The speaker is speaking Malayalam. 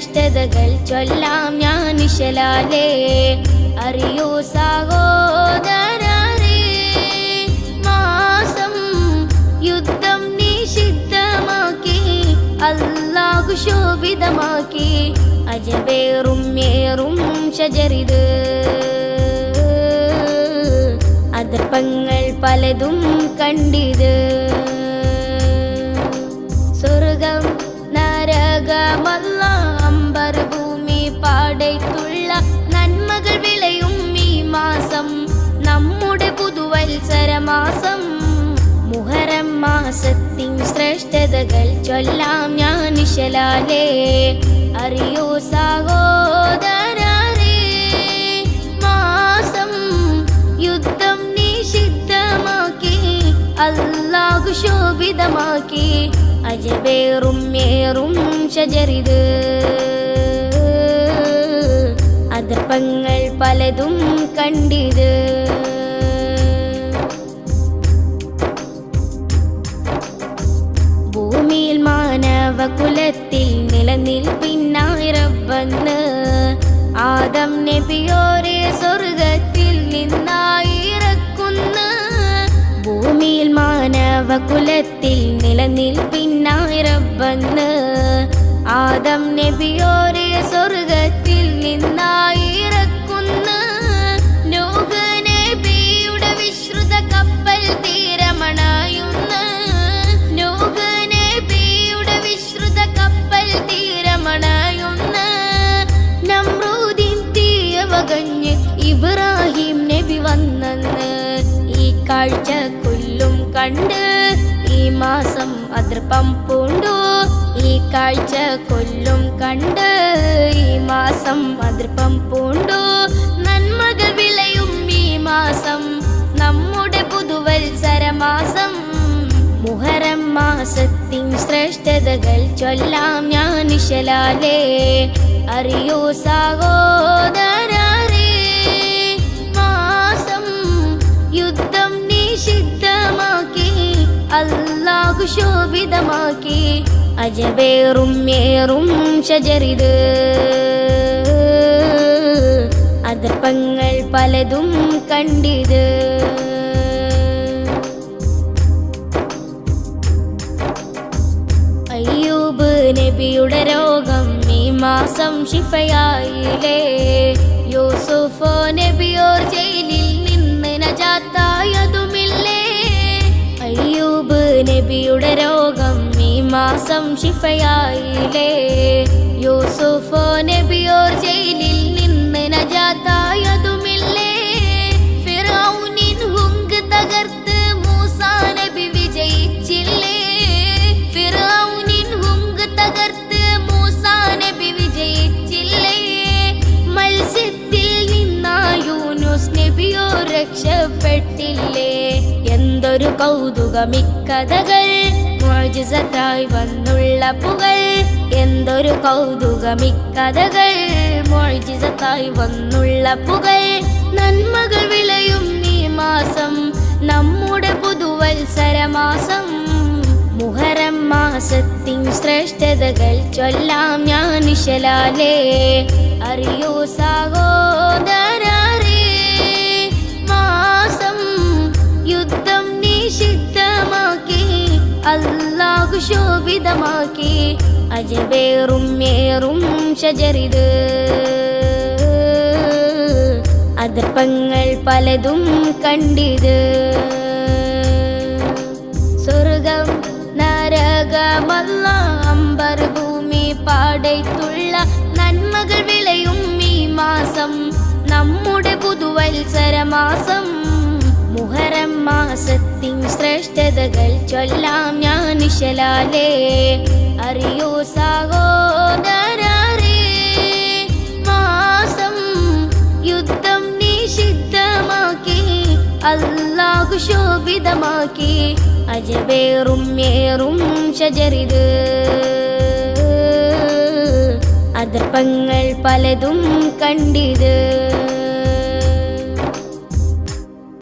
ശ്രേഷ്ഠതകൾ ചൊല്ലാം ഞാൻ നിശലാലേ. അറിയൂ സഹോദരരേ, മാസം യുദ്ധം നിഷിദ്ധമാക്കി അല്ലാഹു ശോഭിതമാക്കി. അജബേറും ഏറും ഷജറിത്, അതിർപ്പങ്ങൾ പലതും കണ്ടിത്. സ്വർഗം നരകമല്ല അമ്പർ ഭൂമി പാടത്തുള്ള നന്മകൾ വിളയും ഈ മാസം, നമ്മുടെ പുതുവത്സരമാസം. മുഹറം മാസത്തിൻ ശ്രേഷ്ഠതകൾ ചൊല്ലാം ഞാൻ നിശലാലേ. അറിയൂ സഹോദരരേ, മാസം യുദ്ധം നിഷിദ്ധമാക്കി അല്ലാഹു ശോഭിതമാക്കി. അജബേറും ഏറും ഷജറിത്, അതിർപ്പങ്ങൾ പലതും കണ്ടിത്. ഭൂമിയിൽ മാനവകുലത്തിൽ നിലനിൽപ്പിനായി റബ്ബന്ന് ആദം നബിയോരെ സ്വർഗത്തിൽ നിന്നായി ഇറക്കുന്നു. ഭൂമിയിൽ മാനവകുലത്തിൽ നിലനിൽപ്പിനായി റബ്ബന്ന് ആദം നബിയോരെ സ്വർഗത്തിൽ നിന്നായി ഇറക്കുന്നു. നൂഹ് നബിയുടെ വിശ്രുത കപ്പൽ തീരമണയുന്നു. നൂഹ് നബിയുടെ വിശ്രുത കപ്പൽ തീരമണയുന്നു. നമ്രൂദിൻ തീയവകഞ്ഞ് ഇബ്രാഹിം നബി വന്നെന്ന് ഈ കാഴ്ച കൊല്ലും കണ്ട് ഈ മാസം അതിർപ്പം പൂണ്ടു. ഈ കാഴ്ച കൊല്ലും കണ്ട് ഈ മാസം അതിർപ്പം പൂണ്ടു. നന്മകൾ വിളയും ഈ മാസം, നമ്മുടെ പുതുവത്സരമാസം. മുഹറം മാസത്തിൻ ശ്രേഷ്ഠതകൾ ചൊല്ലാം ഞാൻ നിശലാലേ. അറിയൂ സഹോദരരേ, മാസം യുദ്ധം നിഷിദ്ധമാക്കി അല്ലാഹു ശോഭിതമാക്കി. അജബേറും ഏറും ഷജറിത്, അതിർപ്പങ്ങൾ പലതും കണ്ടിത്. അയ്യൂബ് നബിയുടെ രോഗം ഈ മാസം ശിഫയായില്ലേ. യൂസുഫ് നബിയോർ ജയിലിൽ നിന്ന് നജാത്തായതുമില്ലേ. അയ്യൂബ് നബിയുടെ രോഗം ഈ മാസം ശിഫയായില്ലേ. യൂസുഫ് നബിയോർ ജയിലിൽ നിന്ന് നജാത്തായതുമില്ലേ. ഫിറഔനിൻ ഹുങ്ക് തകർത്ത് മൂസാ നബി വിജയിച്ചില്ലേ. ഫിറഔനിൻ ഹുങ്ക് തകർത്ത് മൂസാ നബി വിജയിച്ചില്ലേ. മത്സ്യത്തിൽ നിന്നാ യൂനുസ് നബിയോ രക്ഷപ്പെട്ടില്ലേ. എന്തൊരു കൗതുകമിക്കഥകൾ മുഅ്ജിസത്തായി വന്നുള്ള പുകൾ. എന്തൊരു കൗതുകമിക്കഥകൾ മുഅ്ജിസത്തായി വന്നുള്ള പുകൾ. നന്മകൾ വിളയും ഈ മാസം, നമ്മുടെ പുതുവത്സരമാസം. മുഹറം മാസത്തിൻ ശ്രേഷ്ഠതകൾ ചൊല്ലാം ഞാൻ നിശലാലേ. അറിയൂ സഹോദരരേ, മാസം യുദ്ധം നിഷിദ്ധമാക്കി അല്ലാഹു ശോഭിതമാക്കി. അജബേറും ഏറും ഷജറിത്, അതിർപ്പങ്ങൾ പലതും കണ്ടിത്. സ്വർഗം നരകമല്ല അമ്പർ ഭൂമി പാടത്തുള്ള നന്മകൾ വിളയും ഈ മാസം, നമ്മുടെ പുതുവത്സരമാസം. മുഹറം മാസത്തിൻ ശ്രേഷ്ഠതകൾ ചൊല്ലാം ഞാൻ നിശലാലേ. അറിയൂ സഹോദരരേ, മാസം യുദ്ധം നിഷിദ്ധമാക്കി അല്ലാഹു ശോഭിതമാക്കി. അജബേറും ഏറും ഷജറിത്, അതിർപ്പങ്ങൾ പലതും കണ്ടിത്.